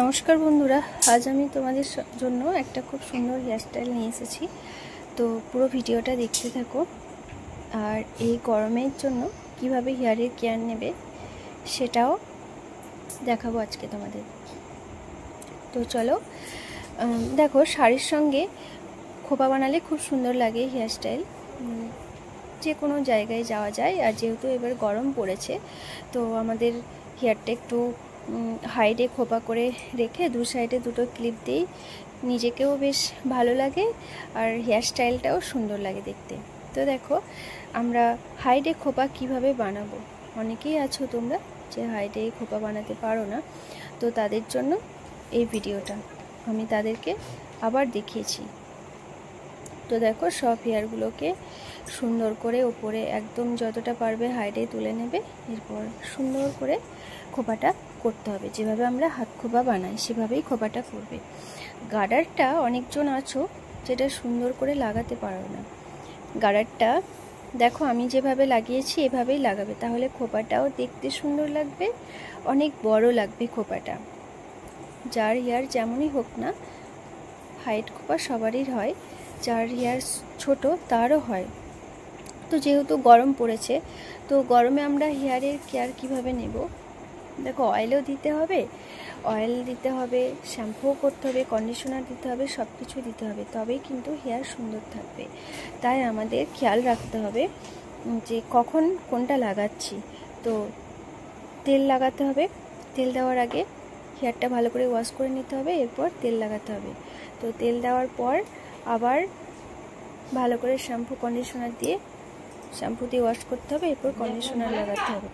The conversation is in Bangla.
নমস্কার বন্ধুরা, আজ আমি তোমাদের জন্য একটা খুব সুন্দর হেয়ারস্টাইল নিয়ে এসেছি। তো পুরো ভিডিওটা দেখতে থাকো। আর এই গরমের জন্য কিভাবে হেয়ারের কেয়ার নেবে সেটাও দেখাবো আজকে তোমাদের। তো চলো, দেখো, শাড়ির সঙ্গে খোপা বানালে খুব সুন্দর লাগে হেয়ারস্টাইল, যে কোনো জায়গায় যাওয়া যায়। আর যেহেতু এবার গরম পড়েছে, তো আমাদের হেয়ারটা একটু হাইডে খোপা করে রেখে দু সাইডে দুটো ক্লিপ দিই, নিজেকেও বেশ ভালো লাগে আর হেয়ারস্টাইলটাও সুন্দর লাগে দেখতে। তো দেখো, আমরা হাইডে খোপা কিভাবে বানাবো। অনেকেই আছো তোমরা যে হাইডে খোপা বানাতে পারো না, তো তাদের জন্য এই ভিডিওটা আমি তাদেরকে আবার দেখিয়েছি। তো দেখো, সব হেয়ারগুলোকে সুন্দর করে ওপরে একদম যতটা পারবে হাইডে তুলে নেবে। এরপর সুন্দর করে খোপাটা করতে হবে, যেভাবে আমরা হাত খোপা বানাই সেভাবেই খোপাটা করবে। গার্ডারটা অনেকজন আছো যেটা সুন্দর করে লাগাতে পারো না। গার্ডারটা দেখো আমি যেভাবে লাগিয়েছি এভাবেই লাগাবে, তাহলে খোপাটাও দেখতে সুন্দর লাগবে, অনেক বড় লাগবে খোপাটা। যার হেয়ার যেমনই হোক না, হাইট খোপা সবারই হয়, যার হেয়ার ছোট তারও হয়। তো যেহেতু গরম পড়েছে, তো গরমে আমরা হেয়ারের কেয়ার কিভাবে নেব। দেখো, অয়েলও দিতে হবে, অয়েল দিতে হবে, শ্যাম্পুও করতে হবে, কন্ডিশনার দিতে হবে, সব কিছু দিতে হবে, তবেই কিন্তু হেয়ার সুন্দর থাকবে। তাই আমাদের খেয়াল রাখতে হবে যে কখন কোনটা লাগাচ্ছি। তো তেল লাগাতে হবে, তেল দেওয়ার আগে হেয়ারটা ভালো করে ওয়াশ করে নিতে হবে, এরপর তেল লাগাতে হবে। তো তেল দেওয়ার পর আবার ভালো করে শ্যাম্পু কন্ডিশনার দিয়ে ওয়াশ করতে হবে, এরপর কন্ডিশনার লাগাতে হবে।